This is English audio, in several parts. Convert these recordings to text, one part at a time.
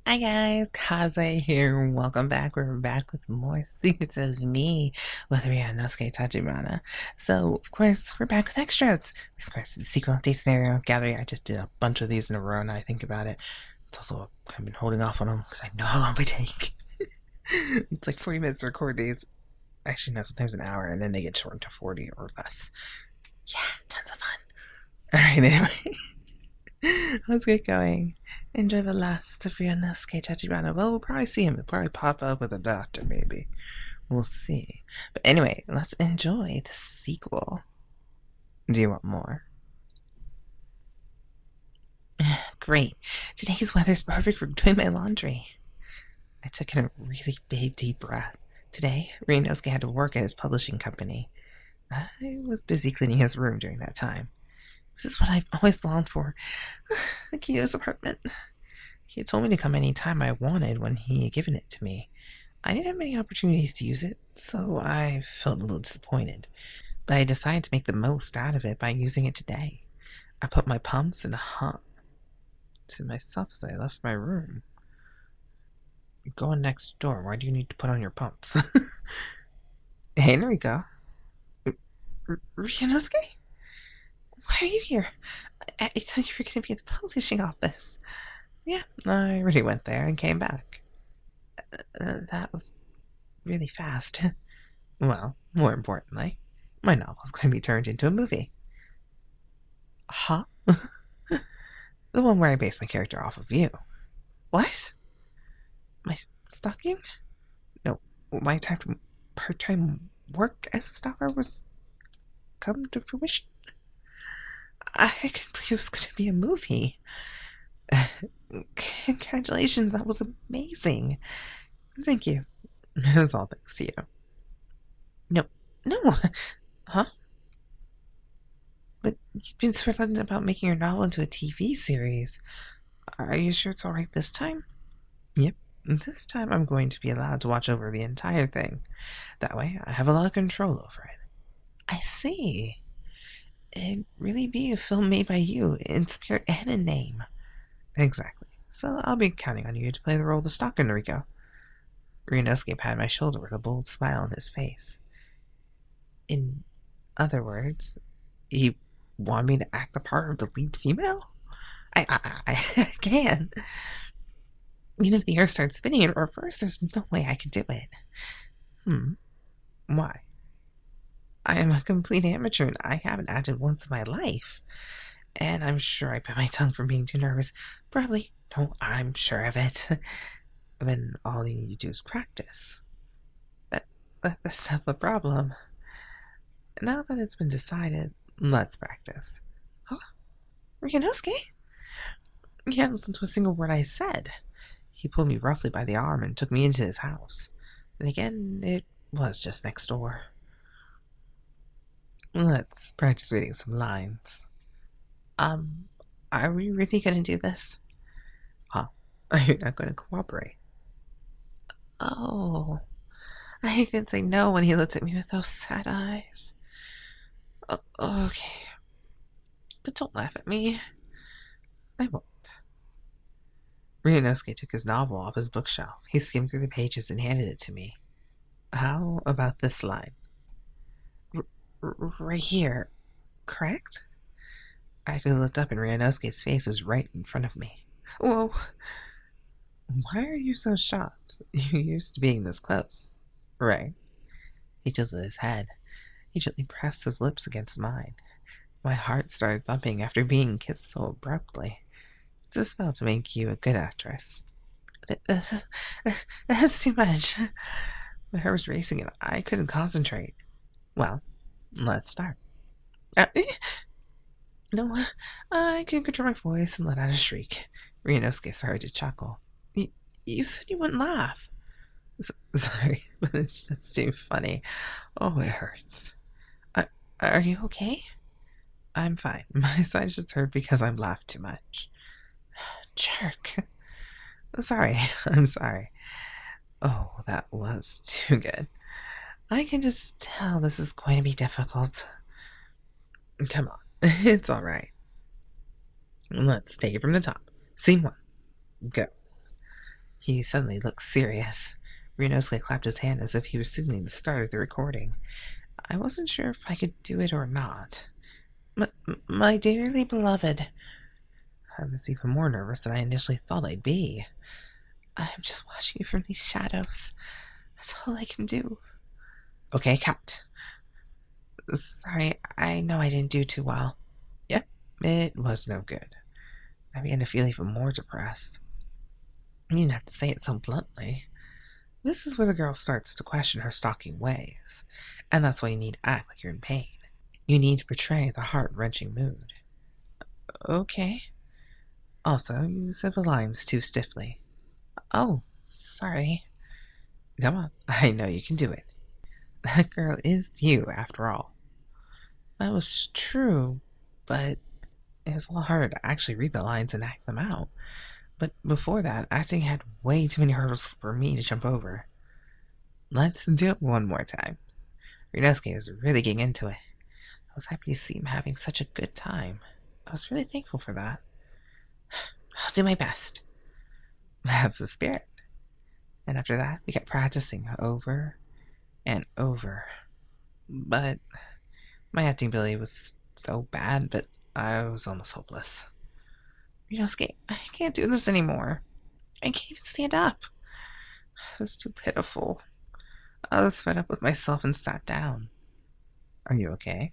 Hi guys, Kaze here. Welcome back. We're back with more Secrets of Me with Ryunosuke Tachibana. So, of course, we're back with extras. Of course, the sequel day scenario gallery. I just did a bunch of these in a row now I think about it. It's also, I've been holding off on them because I know how long they take. It's like 40 minutes to record these. Actually, no, sometimes an hour, and then they get shortened to 40 or less. Yeah, tons of fun. Alright, anyway. Let's get going. Enjoy the last of Ryunosuke Tachibana. Well, we'll probably see him. He'll probably pop up with a doctor, maybe. We'll see. But anyway, let's enjoy the sequel. Do you want more? Great. Today's weather's perfect for doing my laundry. I took in a really big, deep breath. Today, Ryunosuke had to work at his publishing company. I was busy cleaning his room during that time. This is what I've always longed for. The key to his apartment. He had told me to come any time I wanted when he had given it to me. I didn't have many opportunities to use it, so I felt a little disappointed. But I decided to make the most out of it by using it today. I put my pumps in a hum to myself as I left my room. You're going next door. Why do you need to put on your pumps? Hey, Enrico. Ryunosuke? Why are you here? I thought you were going to be at the publishing office. Yeah, I already went there and came back. That was really fast. Well, more importantly, my novel's going to be turned into a movie. Huh? The one where I base my character off of you. What? My stalking? No, my part-time work as a stalker was come to fruition. I couldn't believe it was going to be a movie. Congratulations, that was amazing. Thank you. It's all thanks to you. No, no. Huh? But you've been so reluctant about making your novel into a TV series. Are you sure it's alright this time? Yep. This time I'm going to be allowed to watch over the entire thing. That way I have a lot of control over it. I see. It'd really be a film made by you, in spirit and in name. Exactly. So I'll be counting on you to play the role of the stalker, Noriko. Ryunosuke patted my shoulder with a bold smile on his face. In other words, he wanted me to act the part of the lead female? I can. Even if the earth starts spinning in reverse, there's no way I could do it. Why? I am a complete amateur and I haven't acted once in my life. And I'm sure I bit my tongue from being too nervous. Probably. No, I'm sure of it. Then all you need to do is practice. That's not the problem. Now that it's been decided, let's practice. Huh? Ryunosuke? He hadn't listened to a single word I said. He pulled me roughly by the arm and took me into his house. Then again, it was just next door. Let's practice reading some lines. Are we really gonna do this? Huh? Are you not gonna cooperate? Oh, I could say no when he looked at me with those sad eyes. Okay, but don't laugh at me. I won't. Ryunosuke took his novel off his bookshelf. He skimmed through the pages and handed it to me. How about this line? Right here, correct? I could have looked up and Ryunosuke's face was right in front of me. Whoa! Why are you so shocked? You used to being this close, right? He tilted his head. He gently pressed his lips against mine. My heart started thumping after being kissed so abruptly. It's a spell to make you a good actress. That's too much. My heart was racing and I couldn't concentrate. Well, let's start. No, I couldn't control my voice and let out a shriek. Ryunosuke started to chuckle. You said you wouldn't laugh. Sorry, but it's just too funny. Oh, it hurts. Are you okay? I'm fine. My sides just hurt because I've laughed too much. Jerk. Sorry, I'm sorry. Oh, that was too good. I can just tell this is going to be difficult. Come on, it's alright. Let's take it from the top. Scene 1. Go. He suddenly looked serious. Ryunosuke clapped his hand as if he was signaling the start of the recording. I wasn't sure if I could do it or not. My dearly beloved. I was even more nervous than I initially thought I'd be. I'm just watching you from these shadows. That's all I can do. Okay, cut. Sorry, I know I didn't do too well. Yep, it was no good. I began to feel even more depressed. You didn't have to say it so bluntly. This is where the girl starts to question her stalking ways, and that's why you need to act like you're in pain. You need to portray the heart-wrenching mood. Okay. Also, you said the lines too stiffly. Oh, sorry. Come on, I know you can do it. That girl is you, after all. That was true, but it was a lot harder to actually read the lines and act them out. But before that, acting had way too many hurdles for me to jump over. Let's do it one more time. Ryunosuke was really getting into it. I was happy to see him having such a good time. I was really thankful for that. I'll do my best. That's the spirit. And after that, we kept practicing over and over. But my acting ability was so bad, but I was almost hopeless. Ryunosuke, I can't do this anymore. I can't even stand up. It was too pitiful. I was fed up with myself and sat down. Are you okay?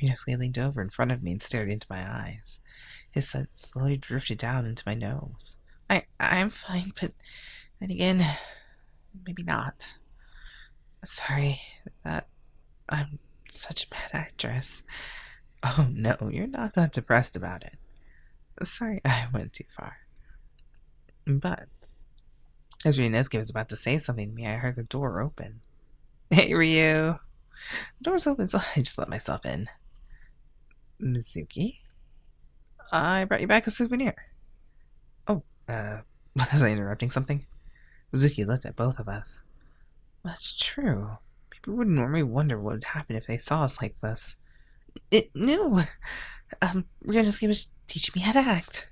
Ryunosuke leaned over in front of me and stared into my eyes. His scent slowly drifted down into my nose. I'm fine, but then again, maybe not. Sorry that I'm such a bad actress. Oh no, you're not that depressed about it. Sorry I went too far. But as Ryunosuke was about to say something to me, I heard the door open. Hey, Ryu. The door's open, so I just let myself in. Mizuki? I brought you back a souvenir. Oh, was I interrupting something? Mizuki looked at both of us. That's true. People would normally wonder what would happen if they saw us like this. No. Ryunosuke was teaching me how to act.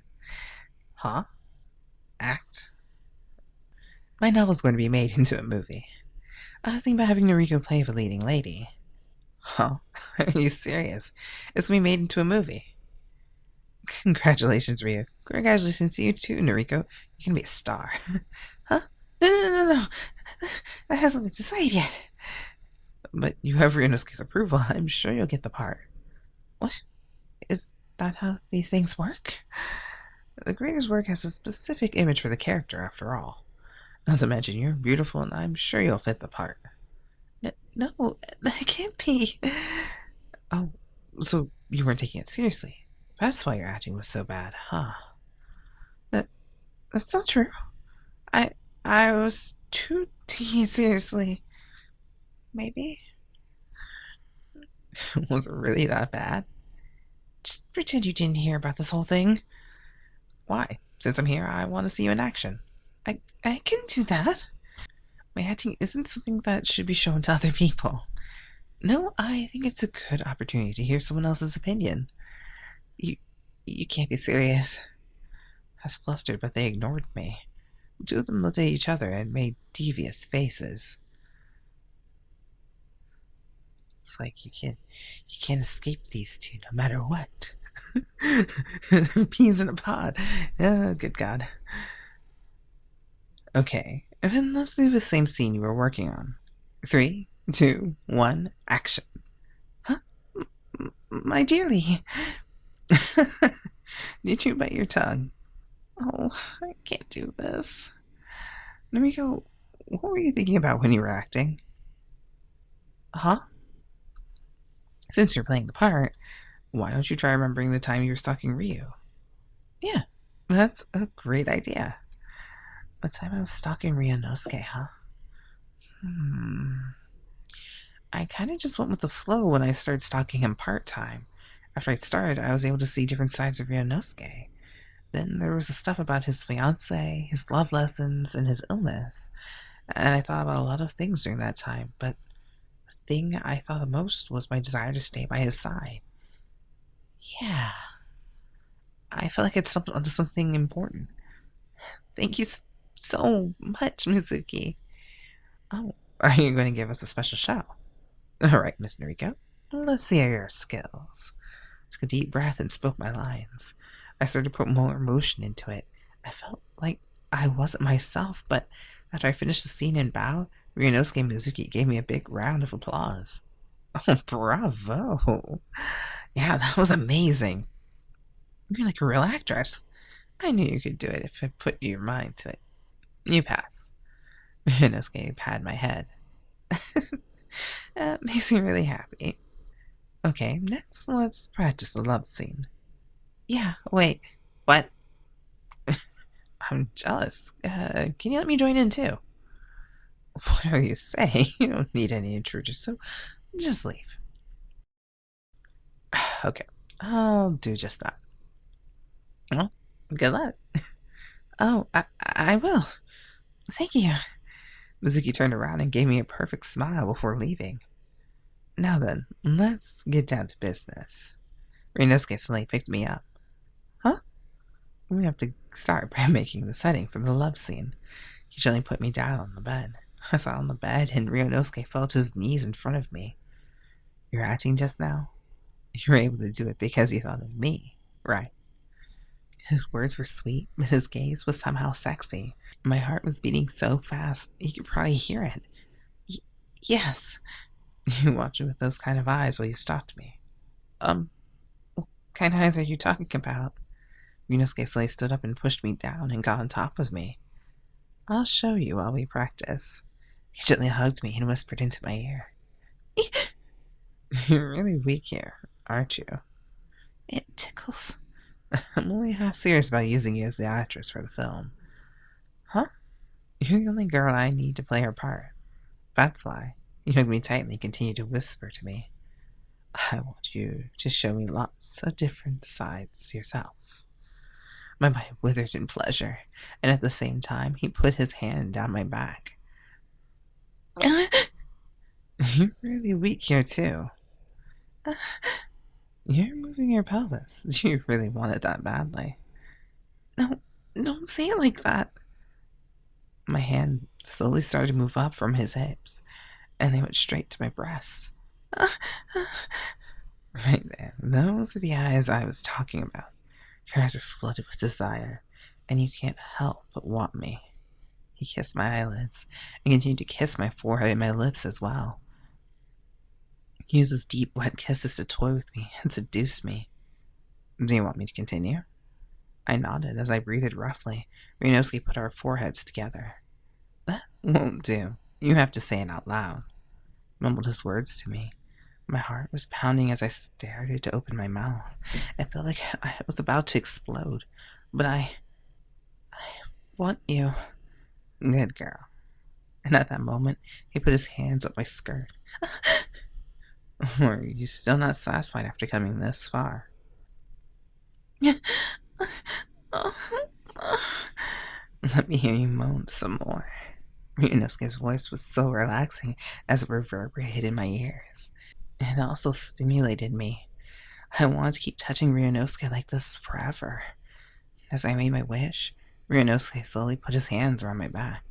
Huh? Act? My novel's going to be made into a movie. I was thinking about having Noriko play the leading lady. Huh? Are you serious? It's going to be made into a movie. Congratulations, Ryu. Congratulations to you too, Noriko. You're going to be a star. Huh? No. That hasn't been decided yet. But you have Ryunosuke's approval. I'm sure you'll get the part. What? Is that how these things work? The creator's work has a specific image for the character, after all. Not to mention, you're beautiful, and I'm sure you'll fit the part. No, that can't be. Oh, so you weren't taking it seriously. That's why your acting was so bad, huh? That's not true. I was too taking it seriously. Maybe. Was it really that bad? Just pretend you didn't hear about this whole thing. Why? Since I'm here, I want to see you in action. I can do that. My acting isn't something that should be shown to other people. No, I think it's a good opportunity to hear someone else's opinion. You can't be serious. I was flustered, but they ignored me. The two of them looked at each other and made devious faces. It's like you can't escape these two no matter what. Peas in a pod. Oh, good God. Okay, and then let's do the same scene you were working on. 3, 2, 1, action. Huh? My dearly. Did you bite your tongue? Oh, I can't do this. Noriko, what were you thinking about when you were acting? Huh? Since you're playing the part, why don't you try remembering the time you were stalking Ryu? Yeah, that's a great idea. What time I was stalking Ryunosuke, huh? I kind of just went with the flow when I started stalking him part-time. After I started, I was able to see different sides of Ryunosuke. Then there was the stuff about his fiancée, his love lessons, and his illness. And I thought about a lot of things during that time, but the thing I thought the most was my desire to stay by his side. Yeah. I felt like I'd stumbled onto something important. Thank you so much, Mizuki. Oh, are you going to give us a special show? All right, Miss Noriko, let's see your skills. I took a deep breath and spoke my lines. I started to put more emotion into it. I felt like I wasn't myself, but after I finished the scene and bowed, Ryunosuke Mizuki gave me a big round of applause. Oh, bravo! Yeah, that was amazing. You're like a real actress. I knew you could do it if I put your mind to it. You pass. Ryunosuke patted my head. Makes me really happy. Okay, next let's practice the love scene. Yeah, wait, what? I'm jealous. Can you let me join in too? Whatever you say, you don't need any intruders, so just leave. Okay, I'll do just that. Well, good luck. Oh, I will. Thank you. Mizuki turned around and gave me a perfect smile before leaving. Now then, let's get down to business. Ryunosuke suddenly picked me up. Huh? We have to start by making the setting for the love scene. He gently put me down on the bed. I sat on the bed and Ryunosuke fell to his knees in front of me. You're acting just now? You were able to do it because you thought of me, right? His words were sweet, but his gaze was somehow sexy. My heart was beating so fast, you could probably hear it. Yes. You watched me with those kind of eyes while you stalked me. What kind of eyes are you talking about? Ryunosuke slowly stood up and pushed me down and got on top of me. I'll show you while we practice. He gently hugged me and whispered into my ear. You're really weak here, aren't you? It tickles. I'm only half serious about using you as the actress for the film. Huh? You're the only girl I need to play her part. That's why. He hugged me tightly and continued to whisper to me. I want you to show me lots of different sides yourself. My body withered in pleasure, and at the same time, he put his hand down my back. You're really weak here, too. You're moving your pelvis. Do you really want it that badly? No, don't say it like that. My hand slowly started to move up from his hips, and they went straight to my breasts. Right there. Those are the eyes I was talking about. Your eyes are flooded with desire, and you can't help but want me. He kissed my eyelids and continued to kiss my forehead and my lips as well. He used his deep, wet kisses to toy with me and seduce me. Do you want me to continue? I nodded as I breathed roughly. Ryunosuke put our foreheads together. That won't do. You have to say it out loud. He mumbled his words to me. My heart was pounding as I started to open my mouth. I felt like I was about to explode. But I want you. Good girl. And at that moment, he put his hands up my skirt. Are you still not satisfied after coming this far? Let me hear you moan some more. Ryunosuke's voice was so relaxing as it reverberated in my ears. It also stimulated me. I wanted to keep touching Ryunosuke like this forever. As I made my wish, Ryunosuke slowly put his hands around my back.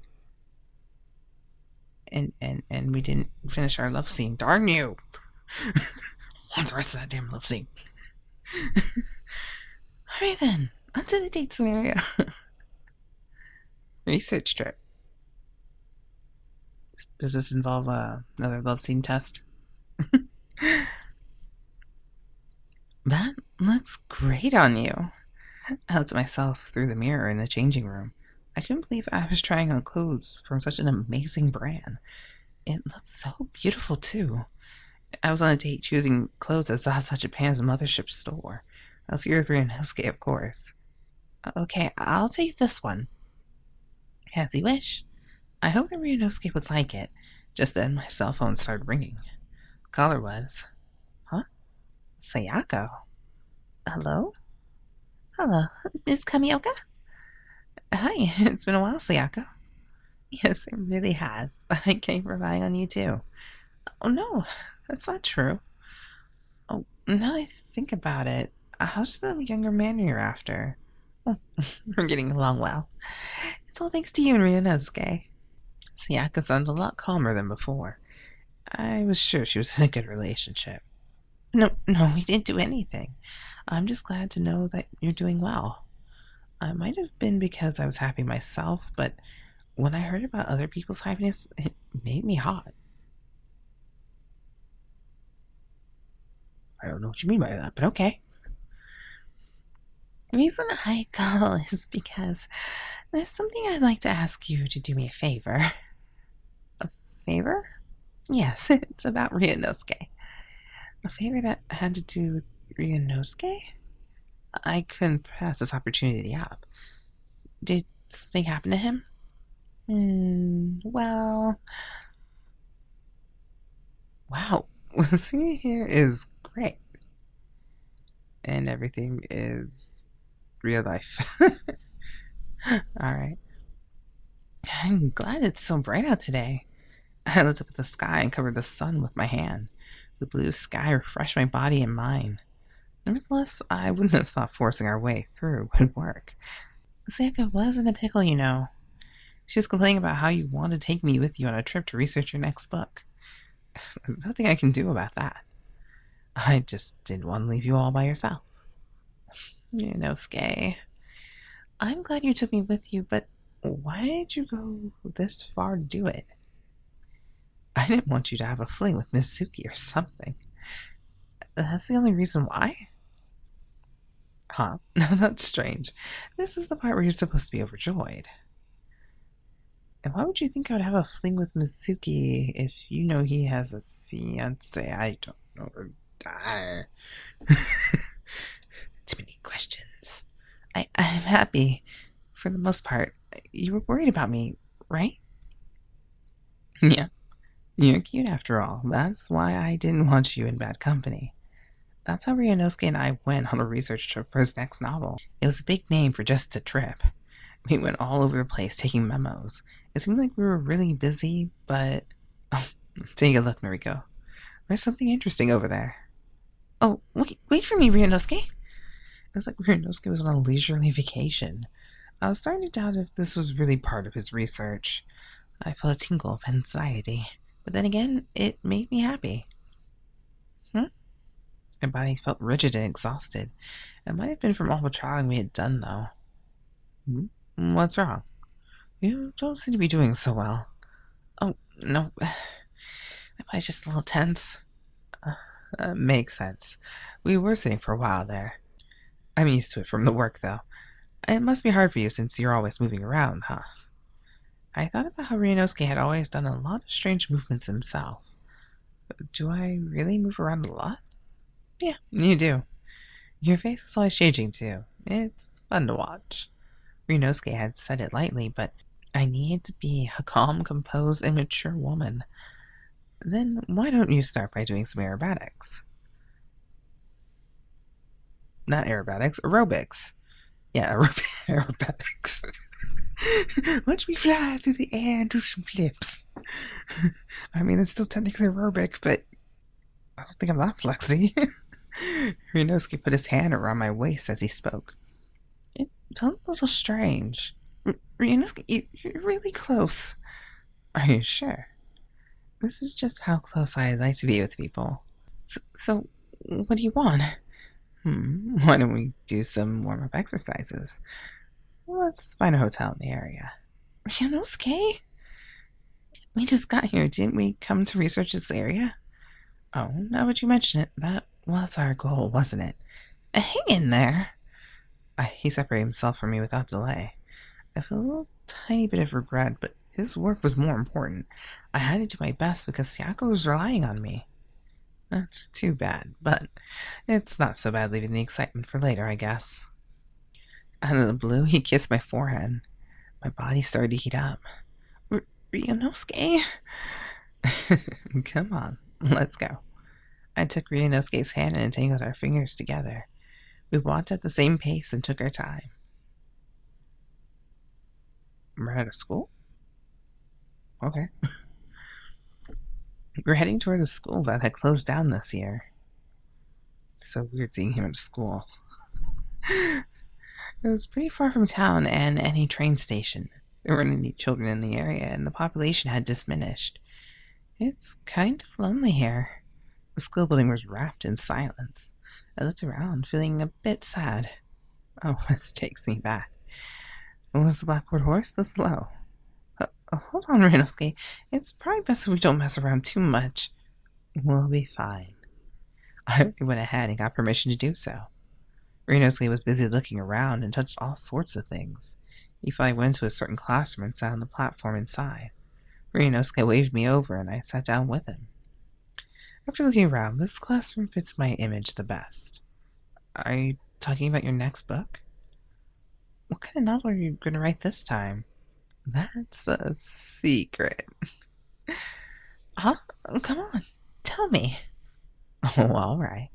And we didn't finish our love scene. Darn you! I want the rest of that damn love scene. Alright then, on to the date scenario. Research trip. Does this involve another love scene test? That looks great on you. I looked at myself through the mirror in the changing room. I couldn't believe I was trying on clothes from such an amazing brand. It looked so beautiful, too. I was on a date choosing clothes at Zaza Japan's mothership store. I was here with Ryunosuke, of course. Okay, I'll take this one. As you wish. I hope that Ryunosuke would like it. Just then, my cell phone started ringing. Caller was... Huh? Sayako? Hello? Hello, Miss Kamioka? Hi, it's been a while, Sayako. Yes, it really has. I keep relying on you, too. Oh, no, that's not true. Oh, now that I think about it, how's the younger man you're after? Oh, we're getting along well. It's It's all thanks to you and Ryunosuke. Sayaka sounded a lot calmer than before. I was sure she was in a good relationship. No, we didn't do anything. I'm just glad to know that you're doing well. I might have been because I was happy myself, but when I heard about other people's happiness, it made me hot. I don't know what you mean by that, but okay. The reason I call is because there's something I'd like to ask you to do me a favor. A favor? Yes, it's about Ryunosuke. A favor that had to do with Ryunosuke? I couldn't pass this opportunity up. Did something happen to him? Well... Wow, seeing you here is great. And everything is real life. Alright. I'm glad it's so bright out today. I looked up at the sky and covered the sun with my hand. The blue sky refreshed my body and mind. Nevertheless, I wouldn't have thought forcing our way through would work. Sayaka was in a pickle, you know. She was complaining about how you wanted to take me with you on a trip to research your next book. There's nothing I can do about that. I just didn't want to leave you all by yourself. Ryunosuke, I'm glad you took me with you, but why did you go this far to do it? I didn't want you to have a fling with Mizuki or something. That's the only reason why? Huh? Now that's strange. This is the part where you're supposed to be overjoyed. And why would you think I would have a fling with Mizuki if you know he has a fiancé? I don't know. Too many questions. I'm happy. For the most part. You were worried about me, right? Yeah. You're cute after all. That's why I didn't want you in bad company. That's how Ryunosuke and I went on a research trip for his next novel. It was a big name for just a trip. We went all over the place taking memos. It seemed like we were really busy, but... Oh, take a look, Noriko. There's something interesting over there. Oh, wait for me, Ryunosuke. It was like Ryunosuke was on a leisurely vacation. I was starting to doubt if this was really part of his research. I felt a tingle of anxiety. But then again, it made me happy. My body felt rigid and exhausted. It might have been from all the traveling we had done, though. What's wrong? You don't seem to be doing so well. Oh, no. My body's just a little tense. Makes sense. We were sitting for a while there. I'm used to it from the work, though. It must be hard for you since you're always moving around, huh? I thought about how Ryunosuke had always done a lot of strange movements himself. Do I really move around a lot? Yeah, you do. Your face is always changing, too. It's fun to watch. Ryunosuke had said it lightly, but I needed to be a calm, composed, and mature woman. Then why don't you start by doing some aerobatics? Not aerobatics, aerobics. Yeah, aerobatics. Watch me fly through the air and do some flips. I mean, it's still technically aerobic, but I don't think I'm that flexy. Ryunosuke put his hand around my waist as he spoke. It felt a little strange. Ryunosuke, you're really close. Are you sure? This is just how close I like to be with people. So what do you want? Why don't we do some warm-up exercises? Let's find a hotel in the area. Ryunosuke? We just got here. Didn't we come to research this area? Oh, now that you mention it, that was our goal, wasn't it? Hang in there. He separated himself from me without delay. I feel a little tiny bit of regret, but his work was more important. I had to do my best because Sayaka was relying on me. That's too bad, but it's not so bad leaving the excitement for later, I guess. Out of the blue, he kissed my forehead. My body started to heat up. Ryunosuke? Come on, let's go. I took Ryunosuke's hand and entangled our fingers together. We walked at the same pace and took our time. We're at a school? Okay. We're heading toward a school that had closed down this year. It's so weird seeing him at a school. It was pretty far from town and any train station. There weren't any children in the area, and the population had diminished. It's kind of lonely here. The school building was wrapped in silence. I looked around, feeling a bit sad. Oh, this takes me back. Was the blackboard horse this low? Hold on, Ryunosuke. It's probably best if we don't mess around too much. We'll be fine. I went ahead and got permission to do so. Ryunosuke was busy looking around and touched all sorts of things. He finally went to a certain classroom and sat on the platform inside. Ryunosuke waved me over and I sat down with him. After looking around, this classroom fits my image the best. Are you talking about your next book? What kind of novel are you going to write this time? That's a secret. Huh? Come on, tell me. Oh, all right.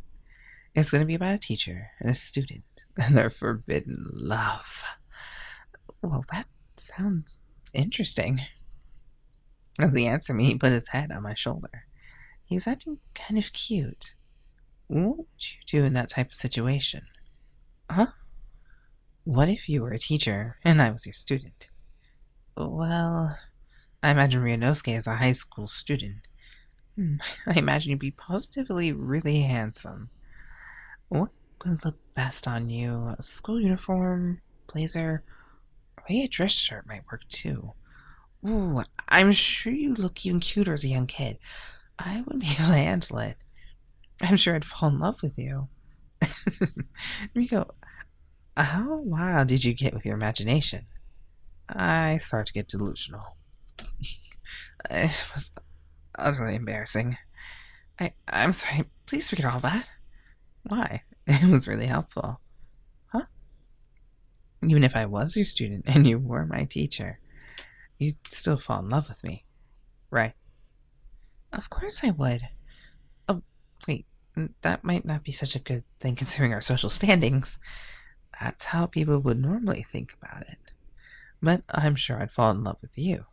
It's going to be about a teacher and a student and their forbidden love. Well, that sounds interesting. As he answered me, he put his head on my shoulder. He was acting kind of cute. What would you do in that type of situation? Huh? What if you were a teacher and I was your student? Well, I imagine Ryunosuke is a high school student. I imagine you'd be positively really handsome. What would look best on you? A school uniform, blazer, or maybe a dress shirt might work too. Ooh, I'm sure you look even cuter as a young kid. I wouldn't be able to handle it. I'm sure I'd fall in love with you. Rico, how wild did you get with your imagination? I started to get delusional. It was utterly embarrassing. I'm sorry. Please forget all that. Why? It was really helpful. Huh? Even if I was your student and you were my teacher, you'd still fall in love with me, right? Of course I would. Oh, wait. That might not be such a good thing considering our social standings. That's how people would normally think about it. But I'm sure I'd fall in love with you.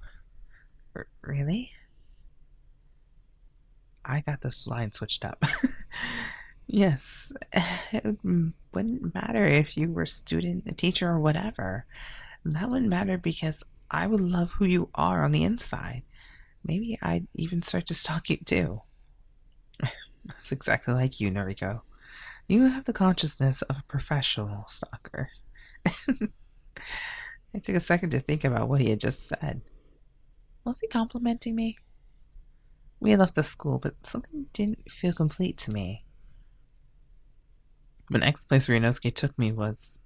Really? I got those lines switched up. Yes, it wouldn't matter if you were a student, a teacher, or whatever. That wouldn't matter because I would love who you are on the inside. Maybe I'd even start to stalk you too. That's exactly like you, Noriko. You have the consciousness of a professional stalker. I took a second to think about what he had just said. Was he complimenting me? We had left the school, but something didn't feel complete to me. The next place Ryunosuke took me was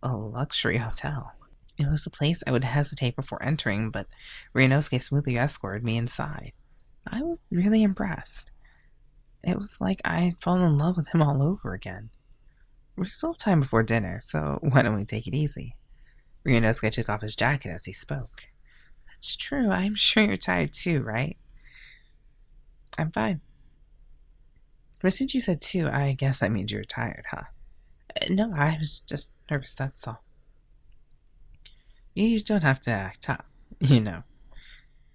a luxury hotel. It was a place I would hesitate before entering, but Ryunosuke smoothly escorted me inside. I was really impressed. It was like I had fallen in love with him all over again. We still have time before dinner, so why don't we take it easy? Ryunosuke took off his jacket as he spoke. That's true, I'm sure you're tired too, right? I'm fine. But since you said too, I guess that means you're tired, huh? No, I was just nervous, that's all. You don't have to act up, you know.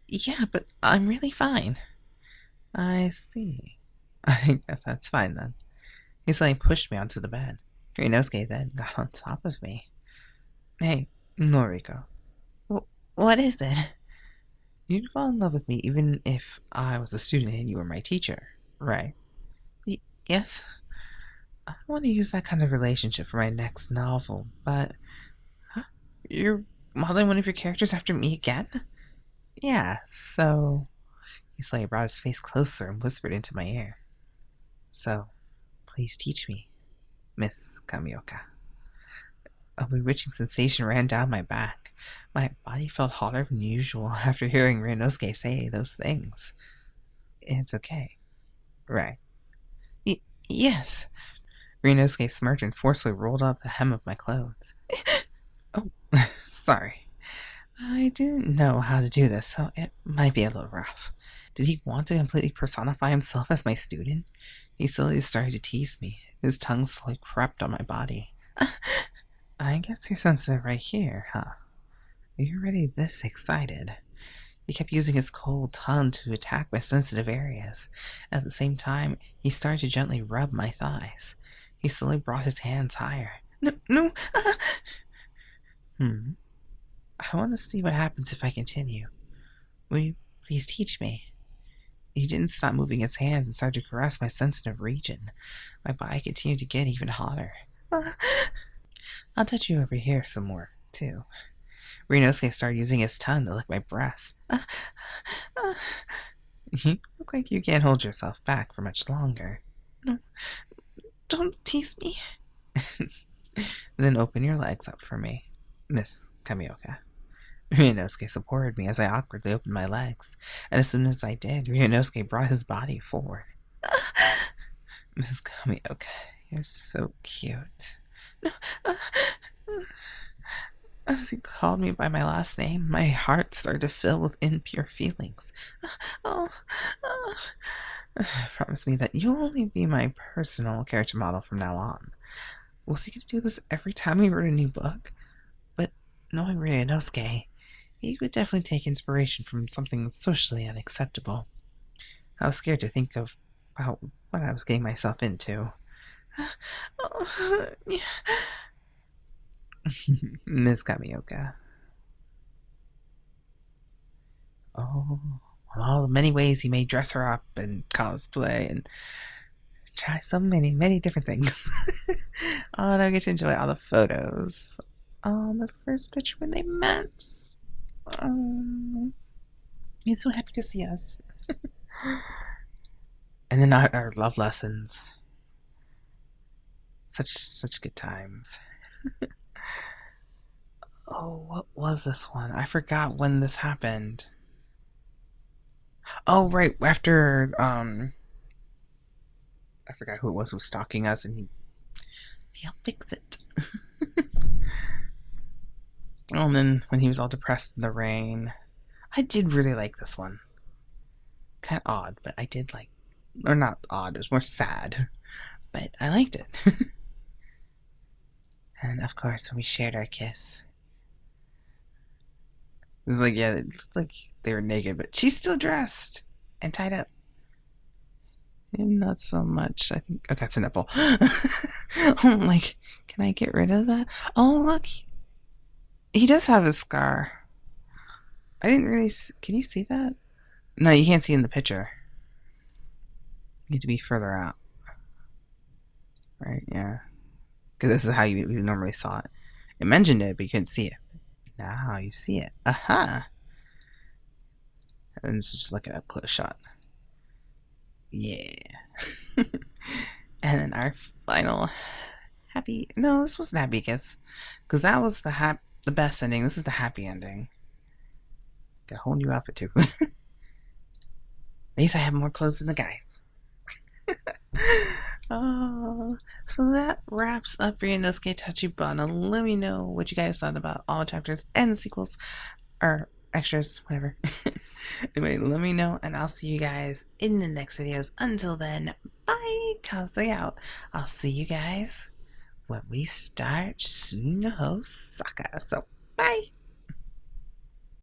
Yeah, but I'm really fine. I see. I guess that's fine then. He suddenly pushed me onto the bed. Ryunosuke then got on top of me. Hey, Noriko. What is it? You'd fall in love with me even if I was a student and you were my teacher, right? Yes. I want to use that kind of relationship for my next novel, but... Huh? You're modeling one of your characters after me again? Yeah, so... He slightly brought his face closer and whispered into my ear. So, please teach me, Miss Kamioka. A bewitching sensation ran down my back. My body felt hotter than usual after hearing Ryunosuke say those things. It's okay. Right. Yes. Ryunosuke smirked and forcefully rolled up the hem of my clothes. Oh, sorry. I didn't know how to do this, so it might be a little rough. Did he want to completely personify himself as my student? He slowly started to tease me. His tongue slowly crept on my body. I guess you're sensitive right here, huh? You're already this excited. He kept using his cold tongue to attack my sensitive areas. At the same time, he started to gently rub my thighs. He slowly brought his hands higher. No. I want to see what happens if I continue. Will you please teach me? He didn't stop moving his hands and started to caress my sensitive region. My body continued to get even hotter. I'll touch you over here some more, too. Ryunosuke started using his tongue to lick my breasts. You look like you can't hold yourself back for much longer. No, don't tease me. Then open your legs up for me, Miss Kamioka. Ryunosuke supported me as I awkwardly opened my legs, and as soon as I did, Ryunosuke brought his body forward. Miss Kamioka, you're so cute. As he called me by my last name, my heart started to fill with impure feelings. Promise me that you'll only be my personal character model from now on. Was he going to do this every time we wrote a new book? But knowing Ryunosuke, he would definitely take inspiration from something socially unacceptable. I was scared to think about what I was getting myself into. Miss Kamioka. Oh, all the many ways he may dress her up and cosplay and try so many different things. Oh, and I get to enjoy all the photos. Oh, the first picture when they met. He's so happy to see us. And then our love lessons. Such good times. Oh, what was this one? I forgot when this happened. Oh, right, after, I forgot who it was who was stalking us, and he'll fix it. Oh, and then when he was all depressed in the rain. I did really like this one. Kind of odd, but I did like, or not odd, it was more sad, but I liked it. And of course, when we shared our kiss. It was like, yeah, it looked like they were naked, but she's still dressed and tied up. Not so much. I think. Okay, it's a nipple. I'm like, can I get rid of that? Oh, look. He does have a scar. I didn't really. Can you see that? No, you can't see in the picture. You need to be further out. Right, yeah. Because this is how you normally saw it. It mentioned it, but you couldn't see it. Now you see it. Aha! And this is just like an up close shot. Yeah. And then our final happy. No, this wasn't happy kiss, because that was the best ending. This is the happy ending. Got a whole new outfit too. At least I have more clothes than the guys. Oh, so that wraps up Ryunosuke Tachibana. Let me know what you guys thought about all chapters and the sequels, or extras, whatever. Anyway, let me know, and I'll see you guys in the next videos. Until then, bye, Kaze out. I'll see you guys when we start Shun Hosaka. So, bye.